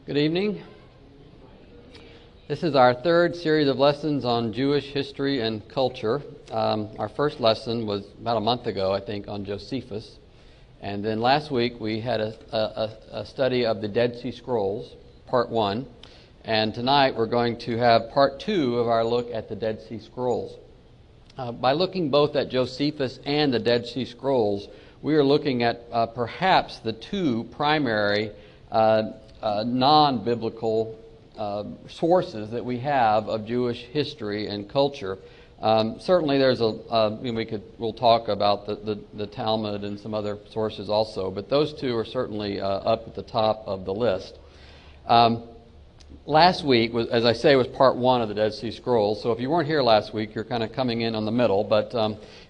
Good evening. This is our third series of lessons on Jewish history and culture. Our first lesson was about a month ago, I think, on Josephus. And then last week we had a study of the Dead Sea Scrolls, part 1. And tonight we're going to have part 2 of our look at the Dead Sea Scrolls. By looking both at Josephus and the Dead Sea Scrolls, we are looking at perhaps the two primary non-biblical sources that we have of Jewish history and culture. Certainly, there's we'll talk about the Talmud and some other sources also, but those two are certainly up at the top of the list. Last week, as I say, was part 1 of the Dead Sea Scrolls. So if you weren't here last week, you're kind of coming in on the middle. But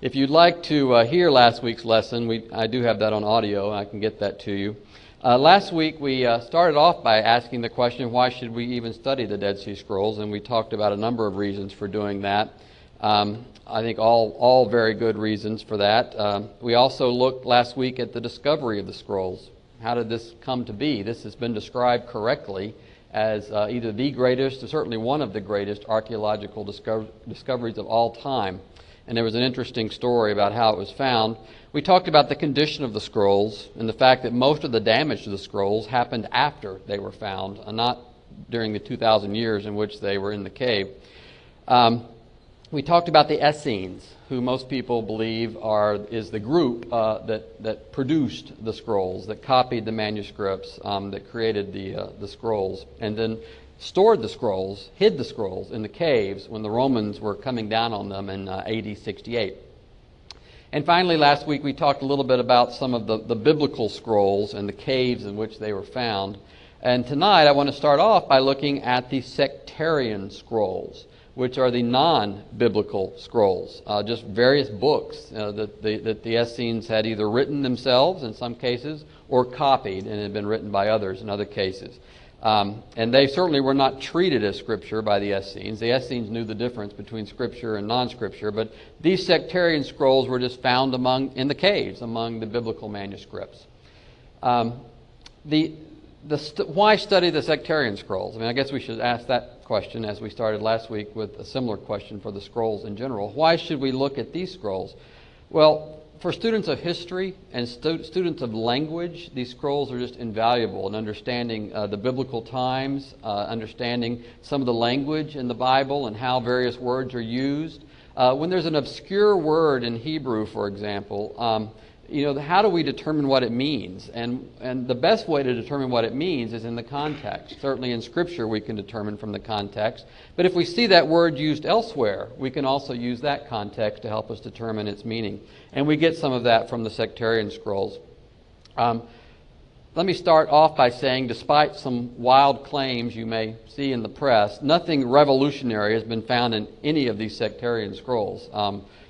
if you'd like to hear last week's lesson, I do have that on audio, and I can get that to you. Last week we started off by asking the question, why should we even study the Dead Sea Scrolls? And we talked about a number of reasons for doing that. I think all very good reasons for that. We also looked last week at the discovery of the scrolls. How did this come to be? This has been described correctly as either the greatest, or certainly one of the greatest archaeological discoveries of all time. And there was an interesting story about how it was found. We talked about the condition of the scrolls and the fact that most of the damage to the scrolls happened after they were found, and not during the 2,000 years in which they were in the cave. We talked about the Essenes, who most people believe is the group that produced the scrolls, that copied the manuscripts, that created the scrolls, and then stored the scrolls, hid the scrolls in the caves when the Romans were coming down on them in AD 68. And finally, last week we talked a little bit about some of the biblical scrolls and the caves in which they were found. And tonight I want to start off by looking at the sectarian scrolls, which are the non-biblical scrolls, just various books that the Essenes had either written themselves in some cases or copied and had been written by others in other cases. And they certainly were not treated as Scripture by the Essenes. The Essenes knew the difference between Scripture and non-Scripture, but these sectarian scrolls were just found in the caves among the biblical manuscripts. Why study the sectarian scrolls? I mean, I guess we should ask that question as we started last week with a similar question for the scrolls in general. Why should we look at these scrolls? Well, for students of history and students of language, these scrolls are just invaluable in understanding the biblical times, understanding some of the language in the Bible and how various words are used. When there's an obscure word in Hebrew, for example, how do we determine what it means? And the best way to determine what it means is in the context. Certainly in Scripture we can determine from the context. But if we see that word used elsewhere, we can also use that context to help us determine its meaning. And we get some of that from the sectarian scrolls. Let me start off by saying, despite some wild claims you may see in the press, nothing revolutionary has been found in any of these sectarian scrolls.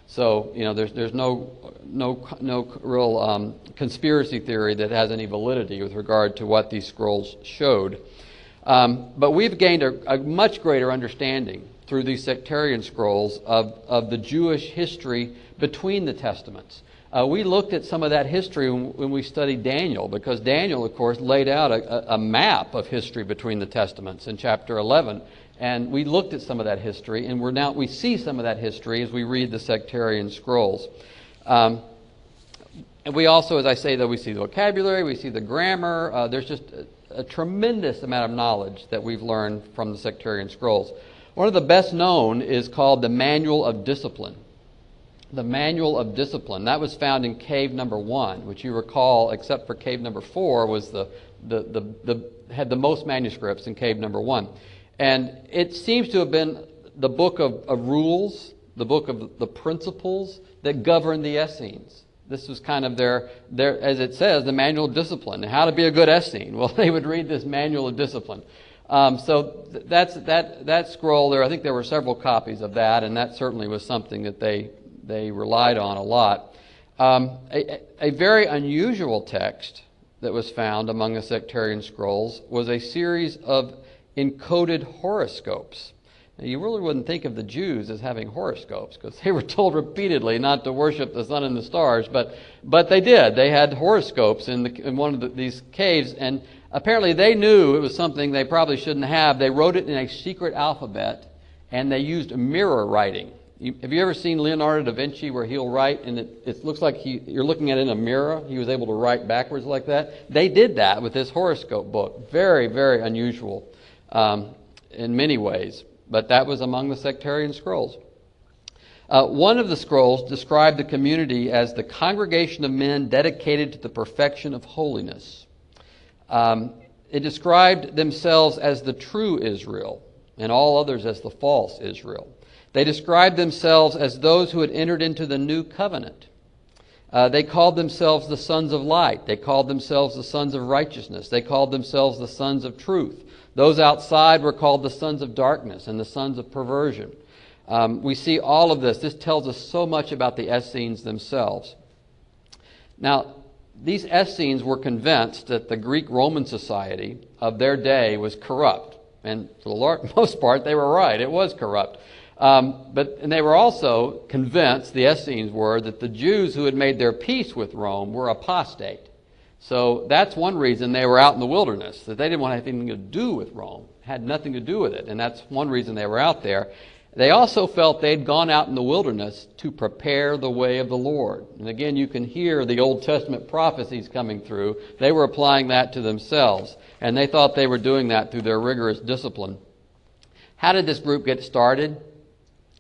So, there's no real conspiracy theory that has any validity with regard to what these scrolls showed. But we've gained a much greater understanding through these sectarian scrolls of the Jewish history between the Testaments. We looked at some of that history when we studied Daniel, because Daniel, of course, laid out a map of history between the Testaments in chapter 11. And we looked at some of that history, and we see some of that history as we read the sectarian scrolls. And we also, as I say, though, we see the vocabulary, we see the grammar. There's just a tremendous amount of knowledge that we've learned from the sectarian scrolls. One of the best known is called the Manual of Discipline. The Manual of Discipline. That was found in cave number 1, which you recall, except for cave number 4, was had the most manuscripts in cave number 1. And it seems to have been the book of rules, the book of the principles that govern the Essenes. This was kind of their, as it says, the Manual of Discipline. How to be a good Essene. Well, they would read this Manual of Discipline. So that scroll there, I think there were several copies of that, and that certainly was something that they relied on a lot. A very unusual text that was found among the sectarian scrolls was a series of encoded horoscopes. Now, you really wouldn't think of the Jews as having horoscopes, because they were told repeatedly not to worship the sun and the stars, but they did. They had horoscopes in one of these caves, and Apparently they knew it was something they probably shouldn't have. They wrote it in a secret alphabet, and they used mirror writing. Have you ever seen Leonardo da Vinci where he'll write and it looks like you're looking at it in a mirror? He was able to write backwards like that. They did that with this horoscope book. Very, very unusual in many ways. But that was among the sectarian scrolls. One of the scrolls described the community as the congregation of men dedicated to the perfection of holiness. It described themselves as the true Israel and all others as the false Israel. They described themselves as those who had entered into the new covenant. They called themselves the sons of light. They called themselves the sons of righteousness. They called themselves the sons of truth. Those outside were called the sons of darkness and the sons of perversion. We see all of this. This tells us so much about the Essenes themselves. Now, these Essenes were convinced that the Greek-Roman society of their day was corrupt. And for the most part, they were right. It was corrupt. And they were also convinced, the Essenes were, that the Jews who had made their peace with Rome were apostate. So that's one reason they were out in the wilderness, that they didn't want anything to do with Rome. It had nothing to do with it, and that's one reason they were out there. They also felt they'd gone out in the wilderness to prepare the way of the Lord. And again, you can hear the Old Testament prophecies coming through. They were applying that to themselves, and they thought they were doing that through their rigorous discipline. How did this group get started?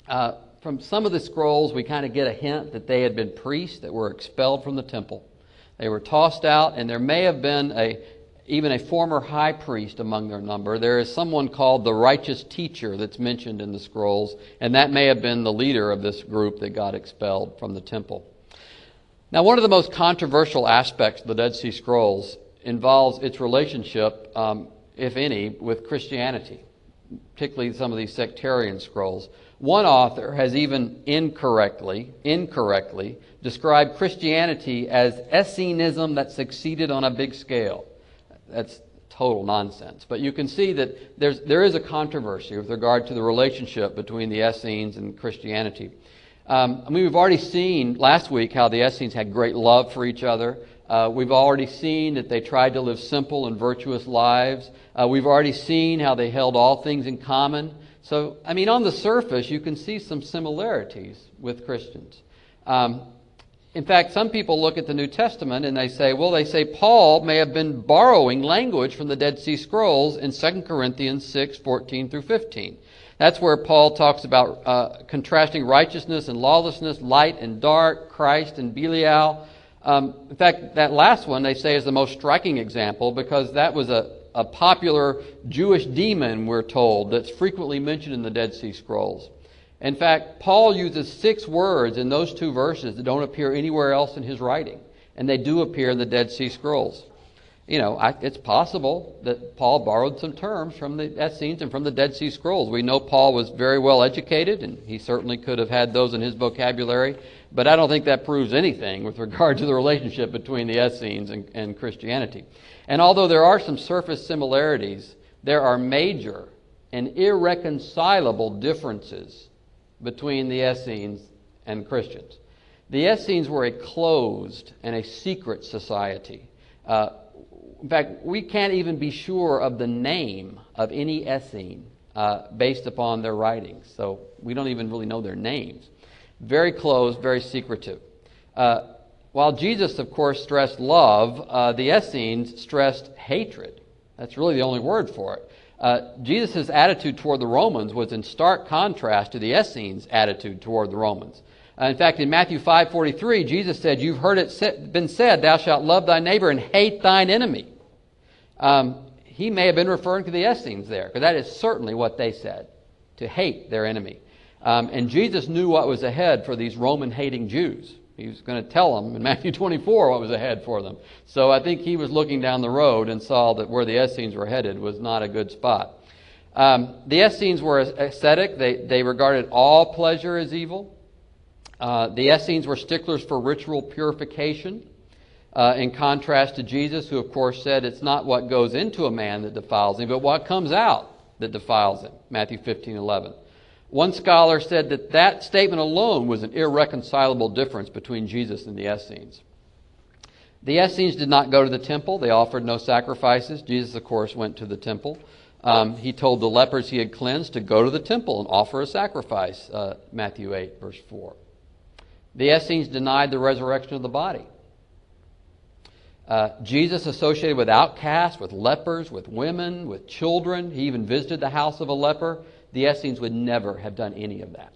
From some of the scrolls, we kind of get a hint that they had been priests that were expelled from the temple. They were tossed out, and there may have been even a former high priest among their number. There is someone called the righteous teacher that's mentioned in the scrolls, and that may have been the leader of this group that got expelled from the temple. Now, one of the most controversial aspects of the Dead Sea Scrolls involves its relationship, if any, with Christianity, particularly some of these sectarian scrolls. One author has even incorrectly described Christianity as Essenism that succeeded on a big scale. That's total nonsense. But you can see that there is a controversy with regard to the relationship between the Essenes and Christianity. We've already seen last week how the Essenes had great love for each other. We've already seen that they tried to live simple and virtuous lives. We've already seen how they held all things in common. So, on the surface, you can see some similarities with Christians. In fact, some people look at the New Testament and they say Paul may have been borrowing language from the Dead Sea Scrolls in 2 Corinthians 6:14 through 15. That's where Paul talks about contrasting righteousness and lawlessness, light and dark, Christ and Belial. In fact, that last one they say is the most striking example because that was a popular Jewish demon, we're told, that's frequently mentioned in the Dead Sea Scrolls. In fact, Paul uses 6 words in those 2 verses that don't appear anywhere else in his writing, and they do appear in the Dead Sea Scrolls. It's possible that Paul borrowed some terms from the Essenes and from the Dead Sea Scrolls. We know Paul was very well educated, and he certainly could have had those in his vocabulary, but I don't think that proves anything with regard to the relationship between the Essenes and Christianity. And although there are some surface similarities, there are major and irreconcilable differences between the Essenes and Christians. The Essenes were a closed and a secret society. In fact, we can't even be sure of the name of any Essene based upon their writings. So we don't even really know their names. Very closed, very secretive. While Jesus, of course, stressed love, the Essenes stressed hatred. That's really the only word for it. Jesus' attitude toward the Romans was in stark contrast to the Essenes' attitude toward the Romans. In fact, in Matthew 5:43, Jesus said, "You've heard it been said, thou shalt love thy neighbor and hate thine enemy." He may have been referring to the Essenes there, because that is certainly what they said, to hate their enemy. And Jesus knew what was ahead for these Roman-hating Jews. He was going to tell them in Matthew 24 what was ahead for them. So I think he was looking down the road and saw that where the Essenes were headed was not a good spot. The Essenes were ascetic. They regarded all pleasure as evil. The Essenes were sticklers for ritual purification, in contrast to Jesus, who of course said it's not what goes into a man that defiles him, but what comes out that defiles him, Matthew 15:11. One scholar said that statement alone was an irreconcilable difference between Jesus and the Essenes. The Essenes did not go to the temple. They offered no sacrifices. Jesus, of course, went to the temple. He told the lepers he had cleansed to go to the temple and offer a sacrifice, Matthew 8, verse 4. The Essenes denied the resurrection of the body. Jesus associated with outcasts, with lepers, with women, with children. He even visited the house of a leper. The Essenes would never have done any of that.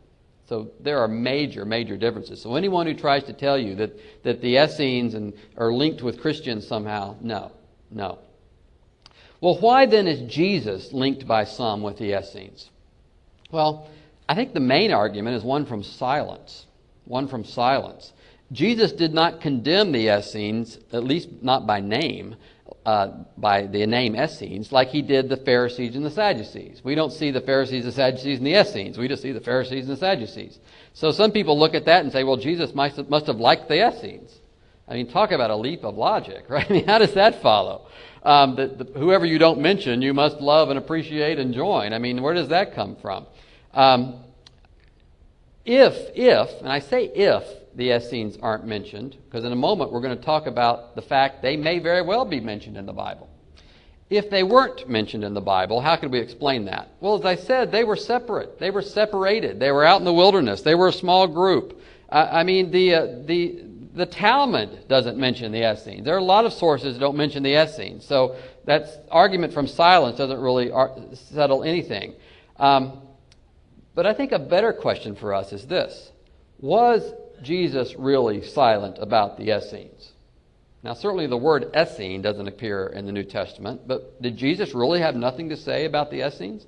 So there are major, major differences. So anyone who tries to tell you that the Essenes are linked with Christians somehow, no. Well, why then is Jesus linked by some with the Essenes? Well, I think the main argument is one from silence. Jesus did not condemn the Essenes, at least not by name, by the name Essenes, like he did the Pharisees and the Sadducees. We don't see the Pharisees, the Sadducees, and the Essenes. We just see the Pharisees and the Sadducees. So some people look at that and say, well, Jesus must have liked the Essenes. I mean, talk about a leap of logic, right? I mean, how does that follow? Whoever you don't mention, you must love and appreciate and join. I mean, where does that come from? If, and I say if, the Essenes aren't mentioned, because in a moment we're going to talk about the fact they may very well be mentioned in the Bible. If they weren't mentioned in the Bible, how could we explain that? Well, as I said, they were separate. They were separated. They were out in the wilderness. They were a small group. The Talmud doesn't mention the Essenes. There are a lot of sources that don't mention the Essenes. So that's argument from silence doesn't really settle anything. But I think a better question for us is this. Was Jesus really silent about the Essenes? Now, certainly the word Essene doesn't appear in the New Testament, but did Jesus really have nothing to say about the Essenes?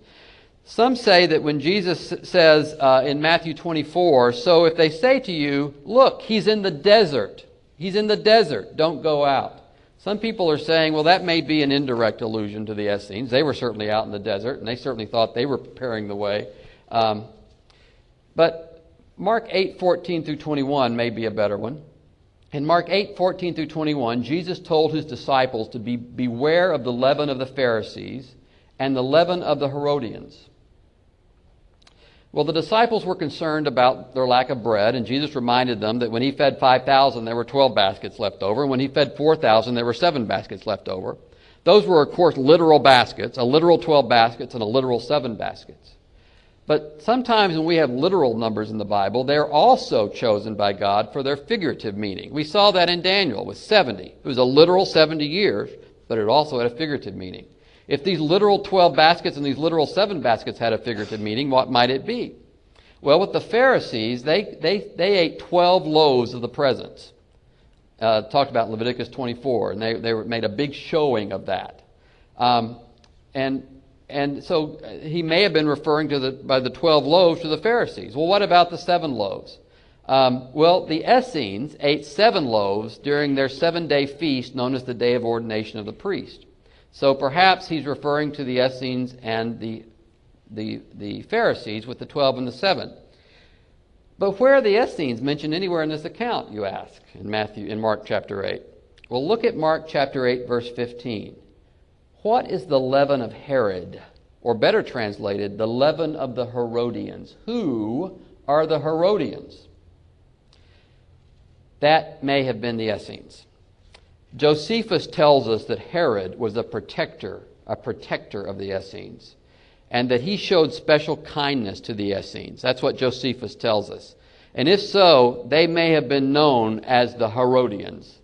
Some say that when Jesus says in Matthew 24, so if they say to you, look, he's in the desert, don't go out. Some people are saying, well, that may be an indirect allusion to the Essenes. They were certainly out in the desert, and they certainly thought they were preparing the way. But Mark 8:14 through 21 may be a better one. In Mark 8:14 through 21, Jesus told his disciples to beware of the leaven of the Pharisees and the leaven of the Herodians. Well, the disciples were concerned about their lack of bread, and Jesus reminded them that when he fed 5,000, there were 12 baskets left over, and when he fed 4,000, there were 7 baskets left over. Those were, of course, literal baskets, a literal 12 baskets and a literal 7 baskets. But sometimes when we have literal numbers in the Bible, they're also chosen by God for their figurative meaning. We saw that in Daniel with 70. It was a literal 70 years, but it also had a figurative meaning. If these literal 12 baskets and these literal 7 baskets had a figurative meaning, what might it be? Well, with the Pharisees, they ate 12 loaves of the presence. Talked about Leviticus 24, and they made a big showing of that. And so he may have been referring to by the 12 loaves to the Pharisees. Well, what about the 7 loaves? Well, the Essenes ate 7 loaves during their 7-day feast known as the Day of Ordination of the Priest. So perhaps he's referring to the Essenes and the Pharisees with the 12 and the 7. But where are the Essenes mentioned anywhere in this account, you ask, in Mark chapter 8? Well, look at Mark chapter 8, verse 15. What is the leaven of Herod? Or better translated, the leaven of the Herodians. Who are the Herodians? That may have been the Essenes. Josephus tells us that Herod was a protector of the Essenes, and that he showed special kindness to the Essenes. That's what Josephus tells us. And if so, they may have been known as the Herodians.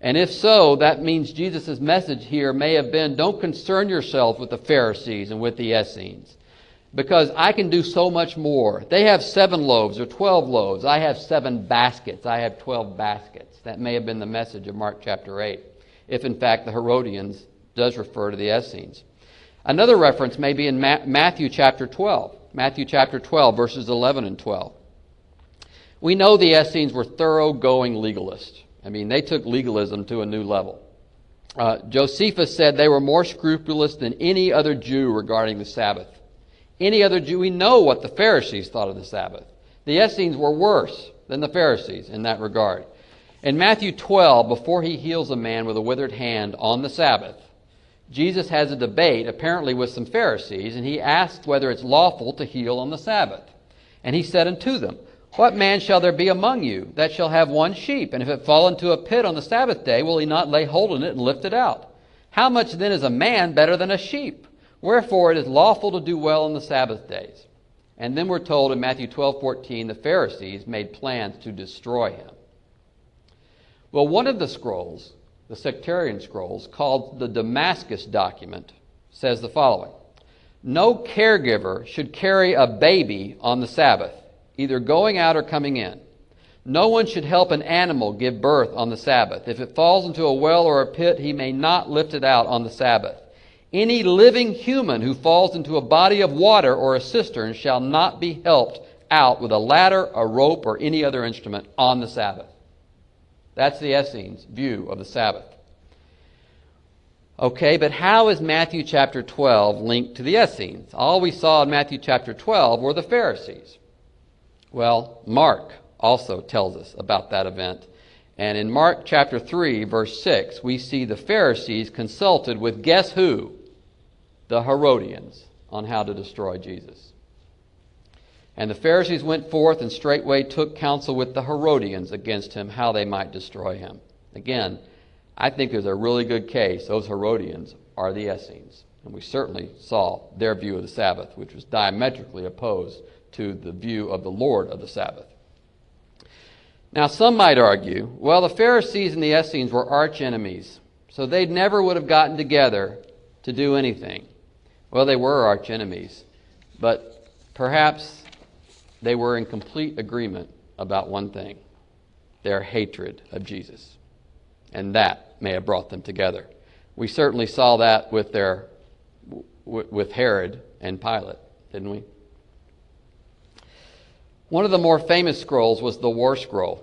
And if so, that means Jesus' message here may have been, don't concern yourself with the Pharisees and with the Essenes, because I can do so much more. They have 7 loaves or 12 loaves. I have 7 baskets. I have 12 baskets. That may have been the message of Mark chapter 8, if in fact the Herodians does refer to the Essenes. Another reference may be in Matthew chapter 12. Matthew chapter 12, verses 11 and 12. We know the Essenes were thoroughgoing legalists. I mean, they took legalism to a new level. Josephus said they were more scrupulous than any other Jew regarding the Sabbath. Any other Jew, we know what the Pharisees thought of the Sabbath. The Essenes were worse than the Pharisees in that regard. In Matthew 12, before he heals a man with a withered hand on the Sabbath, Jesus has a debate, apparently with some Pharisees, and he asks whether it's lawful to heal on the Sabbath. And he said unto them, What man shall there be among you that shall have one sheep, and if it fall into a pit on the Sabbath day, will he not lay hold on it and lift it out? How much then is a man better than a sheep? Wherefore it is lawful to do well on the Sabbath days. And then we're told in Matthew 12:14, the Pharisees made plans to destroy him. Well, one of the scrolls, the sectarian scrolls, called the Damascus document, says the following: no caregiver should carry a baby on the Sabbath, either going out or coming in. No one should help an animal give birth on the Sabbath. If it falls into a well or a pit, he may not lift it out on the Sabbath. Any living human who falls into a body of water or a cistern shall not be helped out with a ladder, a rope, or any other instrument on the Sabbath. That's the Essenes' view of the Sabbath. Okay, but how is Matthew chapter 12 linked to the Essenes? All we saw in Matthew chapter 12 were the Pharisees. Well, Mark also tells us about that event. And in Mark chapter 3, verse 6, we see the Pharisees consulted with guess who? The Herodians, on how to destroy Jesus. And the Pharisees went forth and straightway took counsel with the Herodians against him, how they might destroy him. Again, I think there's a really good case. Those Herodians are the Essenes. And we certainly saw their view of the Sabbath, which was diametrically opposed to the view of the Lord of the Sabbath. Now, some might argue, well, the Pharisees and the Essenes were arch enemies, so they never would have gotten together to do anything. Well, they were arch enemies, but perhaps they were in complete agreement about one thing: their hatred of Jesus. And that may have brought them together. We certainly saw that with Herod and Pilate, didn't we? One of the more famous scrolls was the War Scroll.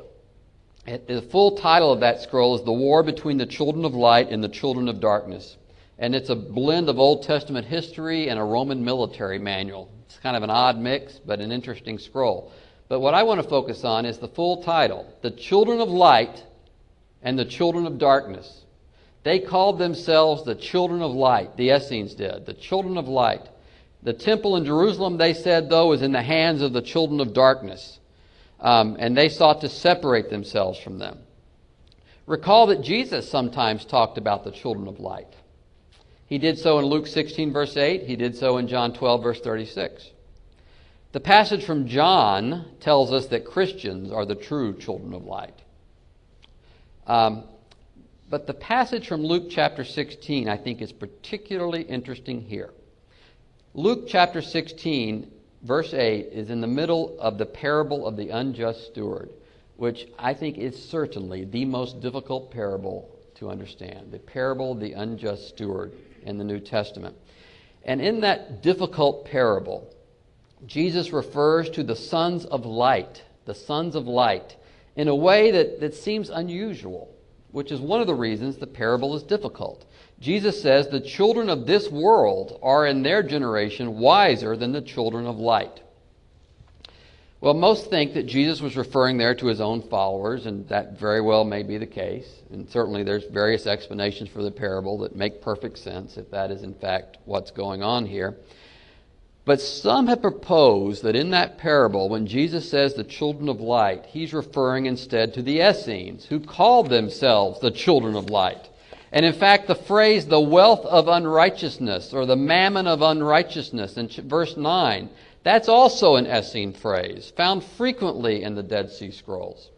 The full title of that scroll is The War Between the Children of Light and the Children of Darkness. And it's a blend of Old Testament history and a Roman military manual. It's kind of an odd mix, but an interesting scroll. But what I want to focus on is the full title: The Children of Light and the Children of Darkness. They called themselves the Children of Light. The Essenes did. The Children of Light. The temple in Jerusalem, they said, though, is in the hands of the children of darkness. And they sought to separate themselves from them. Recall that Jesus sometimes talked about the children of light. He did so in Luke 16, verse 8. He did so in John 12, verse 36. The passage from John tells us that Christians are the true children of light. But the passage from Luke chapter 16, I think, is particularly interesting here. Luke chapter 16, verse 8, is in the middle of the parable of the unjust steward, which I think is certainly the most difficult parable to understand. The parable of the unjust steward in the New Testament. And in that difficult parable, Jesus refers to the sons of light, in a way that seems unusual, which is one of the reasons the parable is difficult. Jesus says the children of this world are in their generation wiser than the children of light. Well, most think that Jesus was referring there to his own followers, and that very well may be the case. And certainly there's various explanations for the parable that make perfect sense if that is in fact what's going on here. But some have proposed that in that parable, when Jesus says the children of light, he's referring instead to the Essenes, who called themselves the children of light. And in fact, the phrase, the wealth of unrighteousness, or the mammon of unrighteousness, in verse 9, that's also an Essene phrase, found frequently in the Dead Sea Scrolls.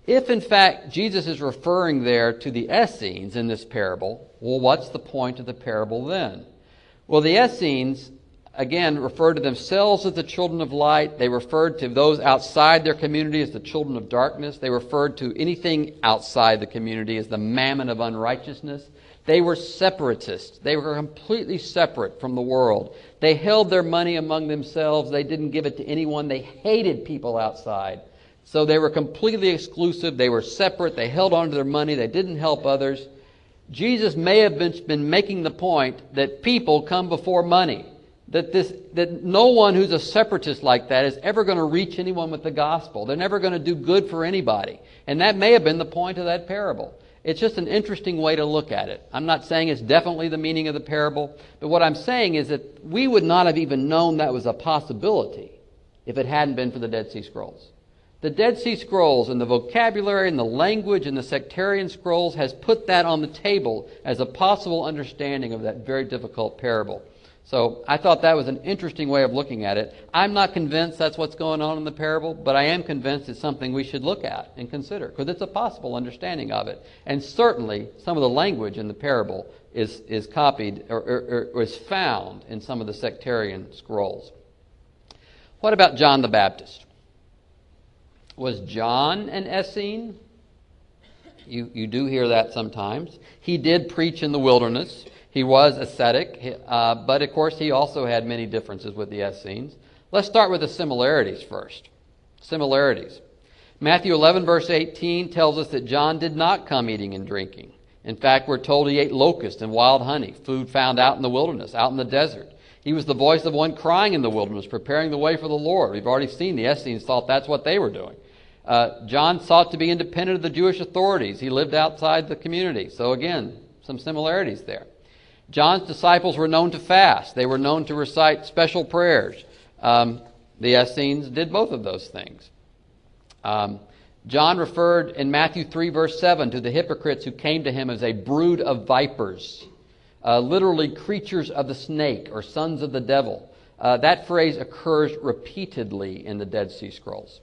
If in fact Jesus is referring there to the Essenes in this parable, well, what's the point of the parable then? Well, the Essenes, again, referred to themselves as the children of light. They referred to those outside their community as the children of darkness. They referred to anything outside the community as the mammon of unrighteousness. They were separatists. They were completely separate from the world. They held their money among themselves. They didn't give it to anyone. They hated people outside. So they were completely exclusive. They were separate. They held on to their money. They didn't help others. Jesus may have been making the point that people come before money. That no one who's a separatist like that is ever going to reach anyone with the gospel. They're never going to do good for anybody. And that may have been the point of that parable. It's just an interesting way to look at it. I'm not saying it's definitely the meaning of the parable, but what I'm saying is that we would not have even known that was a possibility if it hadn't been for the Dead Sea Scrolls. The Dead Sea Scrolls and the vocabulary and the language and the sectarian scrolls has put that on the table as a possible understanding of that very difficult parable. So I thought that was an interesting way of looking at it. I'm not convinced that's what's going on in the parable, but I am convinced it's something we should look at and consider, because it's a possible understanding of it. And certainly some of the language in the parable is copied or is found in some of the sectarian scrolls. What about John the Baptist? Was John an Essene? You do hear that sometimes. He did preach in the wilderness. He was ascetic, but of course he also had many differences with the Essenes. Let's start with the similarities first. Similarities. Matthew 11, verse 18 tells us that John did not come eating and drinking. In fact, we're told he ate locusts and wild honey, food found out in the wilderness, out in the desert. He was the voice of one crying in the wilderness, preparing the way for the Lord. We've already seen the Essenes thought that's what they were doing. John sought to be independent of the Jewish authorities. He lived outside the community. So again, some similarities there. John's disciples were known to fast. They were known to recite special prayers. The Essenes did both of those things. John referred in Matthew 3, verse 7 to the hypocrites who came to him as a brood of vipers, literally creatures of the snake or sons of the devil. That phrase occurs repeatedly in the Dead Sea Scrolls.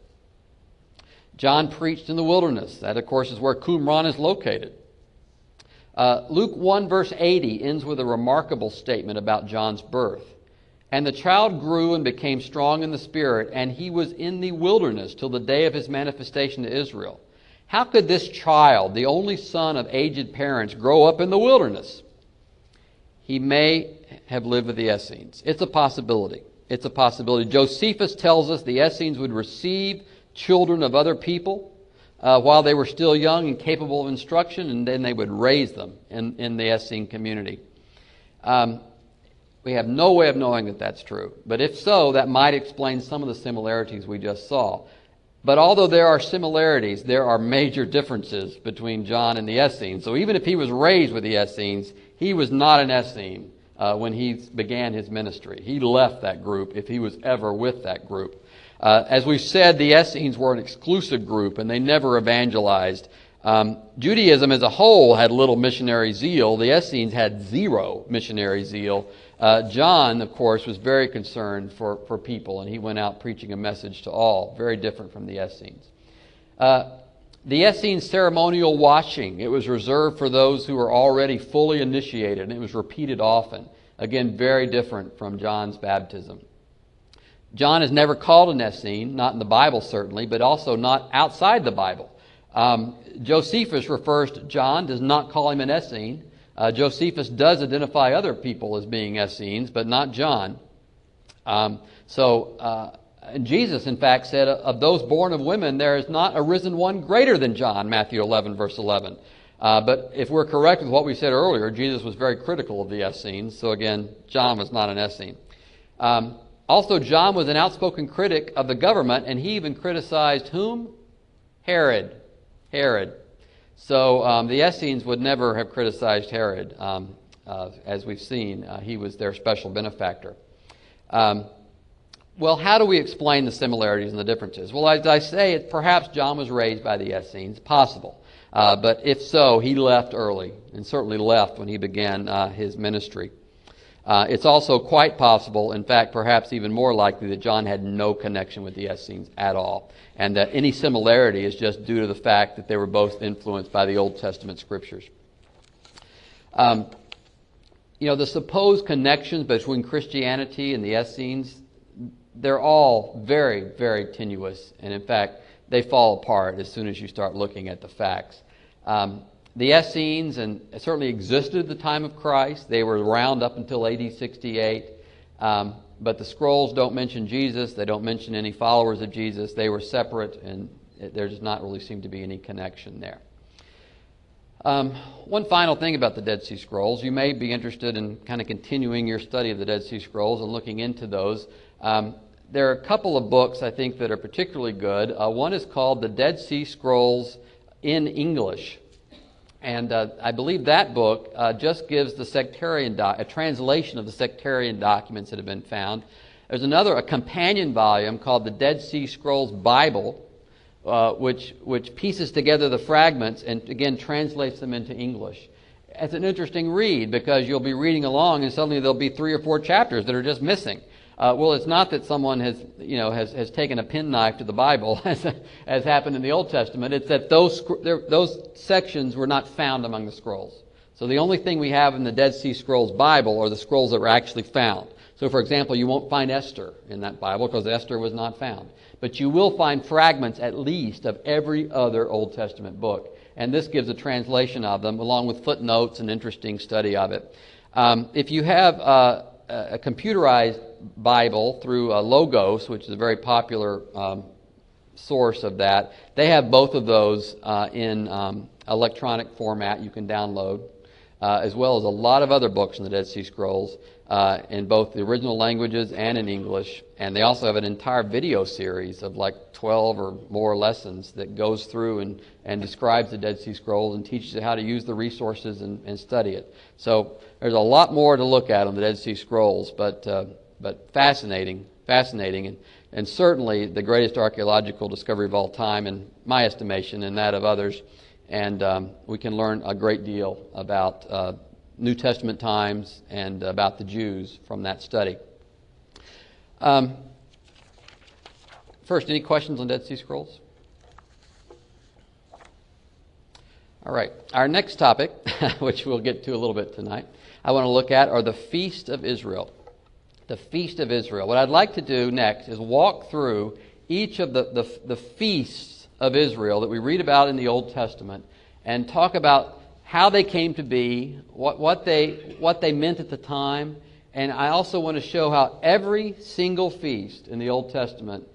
John preached in the wilderness. That, of course, is where Qumran is located. Luke 1, verse 80 ends with a remarkable statement about John's birth. And the child grew and became strong in the spirit, and he was in the wilderness till the day of his manifestation to Israel. How could this child, the only son of aged parents, grow up in the wilderness? He may have lived with the Essenes. It's a possibility. It's a possibility. Josephus tells us the Essenes would receive children of other people while they were still young and capable of instruction, and then they would raise them in the Essene community. We have no way of knowing that that's true. But if so, that might explain some of the similarities we just saw. But although there are similarities, there are major differences between John and the Essenes. So even if he was raised with the Essenes, he was not an Essene when he began his ministry. He left that group if he was ever with that group. As we've said, the Essenes were an exclusive group, and they never evangelized. Judaism as a whole had little missionary zeal. The Essenes had zero missionary zeal. John, of course, was very concerned for people, and he went out preaching a message to all, very different from the Essenes. The Essenes' ceremonial washing, it was reserved for those who were already fully initiated, and it was repeated often. Again, very different from John's baptism. John is never called an Essene, not in the Bible certainly, but also not outside the Bible. Josephus refers to John, does not call him an Essene. Josephus does identify other people as being Essenes, but not John. Jesus, in fact, said, of those born of women, there is not arisen one greater than John, Matthew 11, verse 11. But if we're correct with what we said earlier, Jesus was very critical of the Essenes. So again, John was not an Essene. Also, John was an outspoken critic of the government, and he even criticized whom? Herod. So the Essenes would never have criticized Herod. As we've seen, he was their special benefactor. Well, how do we explain the similarities and the differences? Well, as I say, perhaps John was raised by the Essenes. Possible. But if so, he left early, and certainly left when he began his ministry. It's also quite possible, in fact, perhaps even more likely, that John had no connection with the Essenes at all, and that any similarity is just due to the fact that they were both influenced by the Old Testament scriptures. The supposed connections between Christianity and the Essenes, they're all very, very tenuous, and in fact, they fall apart as soon as you start looking at the facts. The Essenes and certainly existed at the time of Christ. They were around up until AD 68. But the scrolls don't mention Jesus. They don't mention any followers of Jesus. They were separate, and there does not really seem to be any connection there. One final thing about the Dead Sea Scrolls. You may be interested in kind of continuing your study of the Dead Sea Scrolls and looking into those. There are a couple of books, I think, that are particularly good. One is called The Dead Sea Scrolls in English. And I believe that book just gives the a translation of the sectarian documents that have been found. There's a companion volume called the Dead Sea Scrolls Bible, which pieces together the fragments and again translates them into English. It's an interesting read because you'll be reading along and suddenly there'll be 3 or 4 chapters that are just missing. Well, it's not that someone has taken a penknife to the Bible, as happened in the Old Testament. It's that those sections were not found among the scrolls. So the only thing we have in the Dead Sea Scrolls Bible are the scrolls that were actually found. So, for example, you won't find Esther in that Bible because Esther was not found. But you will find fragments, at least, of every other Old Testament book. And this gives a translation of them, along with footnotes and interesting study of it. If you have a computerized Bible through Logos, which is a very popular source of that, they have both of those in electronic format you can download, as well as a lot of other books in the Dead Sea Scrolls in both the original languages and in English. And they also have an entire video series of like 12 or more lessons that goes through and describes the Dead Sea Scrolls and teaches you how to use the resources and study it. So there's a lot more to look at on the Dead Sea Scrolls, but fascinating, and certainly the greatest archaeological discovery of all time, in my estimation, and that of others. And we can learn a great deal about New Testament times and about the Jews from that study. First, any questions on Dead Sea Scrolls? All right. Our next topic, which we'll get to a little bit tonight, I want to look at are the Feast of Israel. The Feast of Israel. What I'd like to do next is walk through each of the feasts of Israel that we read about in the Old Testament and talk about how they came to be, what they meant at the time, and I also want to show how every single feast in the Old Testament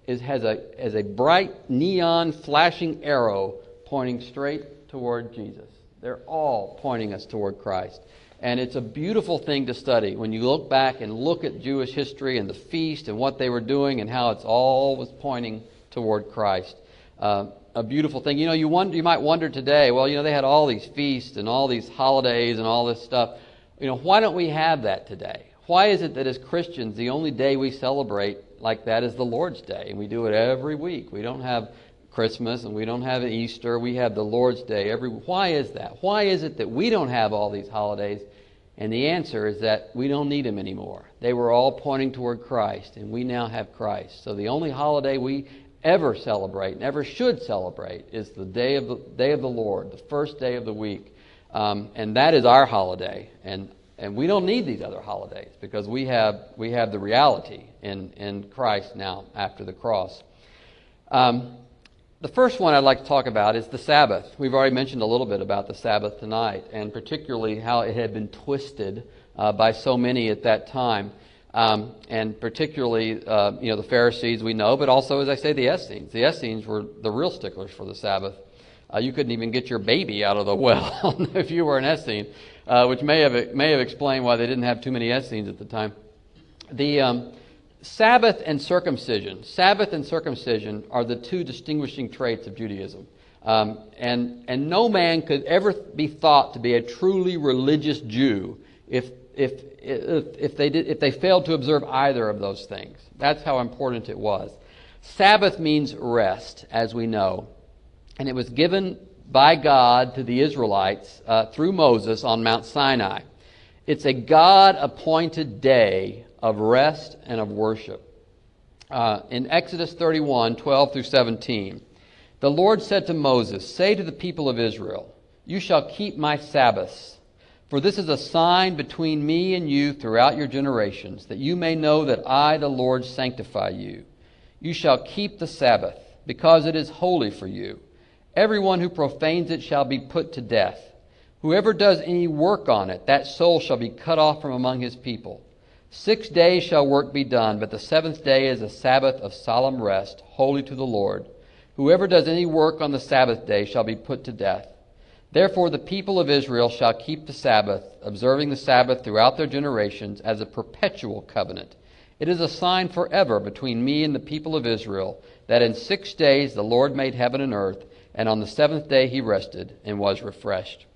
has a bright neon flashing arrow pointing straight toward Jesus. They're all pointing us toward Christ. And it's a beautiful thing to study when you look back and look at Jewish history and the feast and what they were doing and how it's all was pointing toward Christ. A beautiful thing. You might wonder today, well, they had all these feasts and all these holidays and all this stuff. Why don't we have that today? Why is it that as Christians, the only day we celebrate like that is the Lord's Day, and we do it every week? We don't have Christmas and we don't have Easter. We have the Lord's Day every. Why is that? Why is it that we don't have all these holidays? And the answer is that we don't need them anymore. They were all pointing toward Christ, and we now have Christ. So the only holiday we ever celebrate, and ever should celebrate, is the day of the Lord, the first day of the week, and that is our holiday. And we don't need these other holidays because we have the reality in Christ now after the cross. The first one I'd like to talk about is the Sabbath. We've already mentioned a little bit about the Sabbath tonight, and particularly how it had been twisted by so many at that time. And particularly, the Pharisees we know, but also, as I say, the Essenes. The Essenes were the real sticklers for the Sabbath. You couldn't even get your baby out of the well if you were an Essene, which may have explained why they didn't have too many Essenes at the time. The Sabbath and circumcision. Sabbath and circumcision are the two distinguishing traits of Judaism. And no man could ever be thought to be a truly religious Jew if they failed to observe either of those things. That's how important it was. Sabbath means rest, as we know, and it was given by God to the Israelites through Moses on Mount Sinai. It's a God-appointed day of rest and of worship. In Exodus 31, 12 through 17, the Lord said to Moses, "Say to the people of Israel, you shall keep my Sabbaths. For this is a sign between me and you throughout your generations, that you may know that I, the Lord, sanctify you. You shall keep the Sabbath, because it is holy for you. Everyone who profanes it shall be put to death. Whoever does any work on it, that soul shall be cut off from among his people. 6 days shall work be done, but the seventh day is a Sabbath of solemn rest, holy to the Lord. Whoever does any work on the Sabbath day shall be put to death. Therefore the people of Israel shall keep the Sabbath, observing the Sabbath throughout their generations as a perpetual covenant. It is a sign forever between me and the people of Israel, that in 6 days the Lord made heaven and earth, and on the seventh day he rested and was refreshed."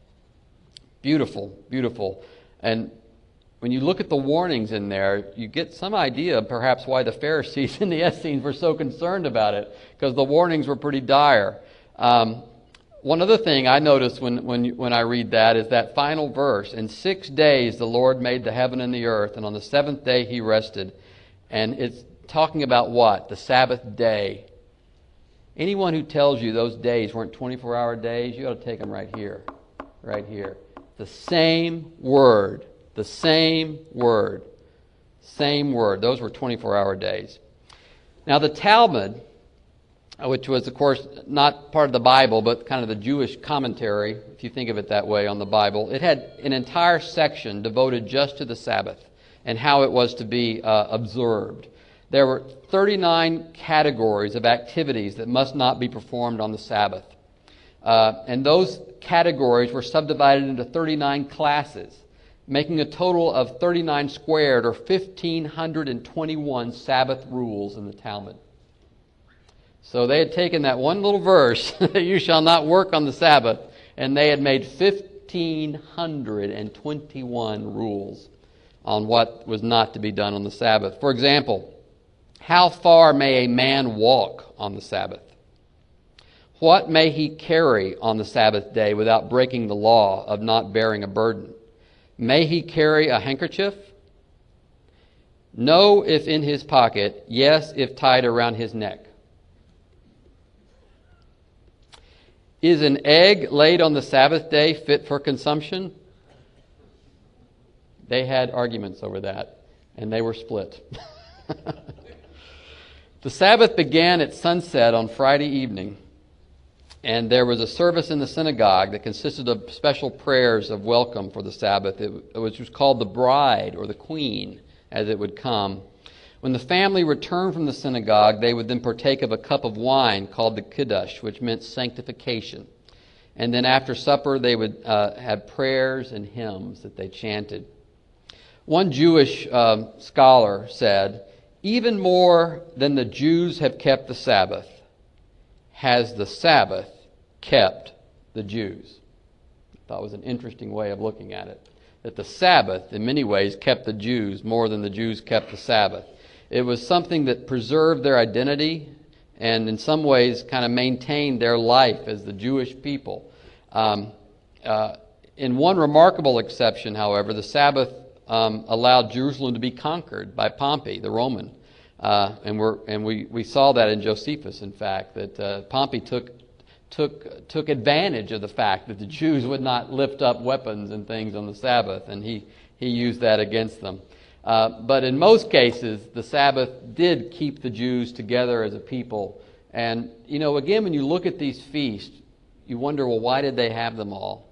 Beautiful, beautiful. And when you look at the warnings in there, you get some idea perhaps why the Pharisees and the Essenes were so concerned about it, because the warnings were pretty dire. One other thing I noticed when I read that is that final verse. In 6 days the Lord made the heaven and the earth, and on the seventh day he rested. And it's talking about what? The Sabbath day. Anyone who tells you those days weren't 24-hour days, you ought to take them right here. Right here. The same word. The same word. Same word. Those were 24-hour days. Now the Talmud, which was, of course, not part of the Bible, but kind of the Jewish commentary, if you think of it that way, on the Bible, it had an entire section devoted just to the Sabbath and how it was to be observed. There were 39 categories of activities that must not be performed on the Sabbath. And those categories were subdivided into 39 classes, making a total of 39 squared, or 1,521 Sabbath rules in the Talmud. So they had taken that one little verse, that you shall not work on the Sabbath, and they had made 1,521 rules on what was not to be done on the Sabbath. For example, how far may a man walk on the Sabbath? What may he carry on the Sabbath day without breaking the law of not bearing a burden? May he carry a handkerchief? No, if in his pocket. Yes, if tied around his neck. Is an egg laid on the Sabbath day fit for consumption? They had arguments over that, and they were split. The Sabbath began at sunset on Friday evening, and there was a service in the synagogue that consisted of special prayers of welcome for the Sabbath, which was called the bride, or the queen, as it would come. When the family returned from the synagogue, they would then partake of a cup of wine called the kiddush, which meant sanctification. And then after supper, they would have prayers and hymns that they chanted. One Jewish scholar said, even more than the Jews have kept the Sabbath, has the Sabbath kept the Jews. I thought it was an interesting way of looking at it. That the Sabbath, in many ways, kept the Jews more than the Jews kept the Sabbath. It was something that preserved their identity and in some ways kind of maintained their life as the Jewish people. In one remarkable exception, however, the Sabbath allowed Jerusalem to be conquered by Pompey, the Roman. And we saw that in Josephus, in fact, that Pompey took advantage of the fact that the Jews would not lift up weapons and things on the Sabbath, and he used that against them. But in most cases, the Sabbath did keep the Jews together as a people. And, again, when you look at these feasts, you wonder, well, why did they have them all?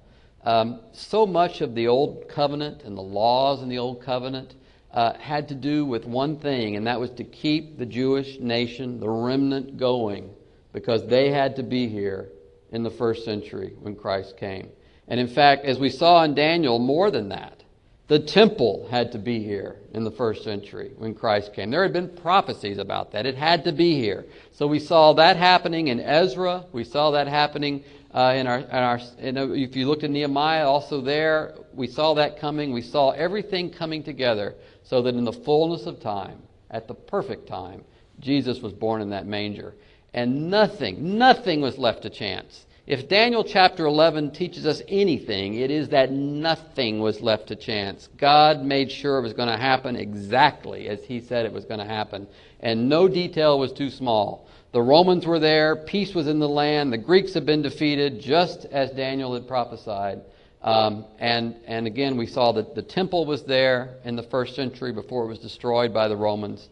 So much of the Old Covenant and the laws in the Old Covenant had to do with one thing, and that was to keep the Jewish nation, the remnant, going, because they had to be here in the first century when Christ came. And in fact, as we saw in Daniel, more than that, the temple had to be here in the first century when Christ came. There had been prophecies about that. It had to be here. So we saw that happening in Ezra. We saw that happening if you looked at Nehemiah, also there, we saw that coming. We saw everything coming together so that in the fullness of time, at the perfect time, Jesus was born in that manger. And nothing was left to chance. If Daniel chapter 11 teaches us anything, it is that nothing was left to chance. God made sure it was going to happen exactly as He said it was going to happen. And no detail was too small. The Romans were there. Peace was in the land. The Greeks had been defeated, just as Daniel had prophesied. And again, we saw that the temple was there in the first century before it was destroyed by the Romans.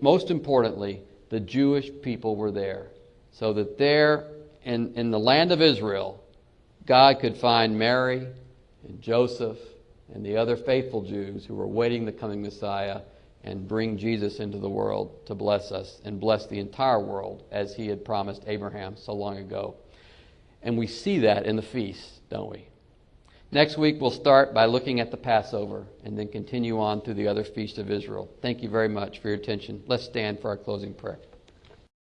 Most importantly, the Jewish people were there. So that there in the land of Israel, God could find Mary and Joseph and the other faithful Jews who were waiting the coming Messiah and bring Jesus into the world to bless us and bless the entire world as He had promised Abraham so long ago. And we see that in the feast, don't we? Next week we'll start by looking at the Passover and then continue on through the other feasts of Israel. Thank you very much for your attention. Let's stand for our closing prayer.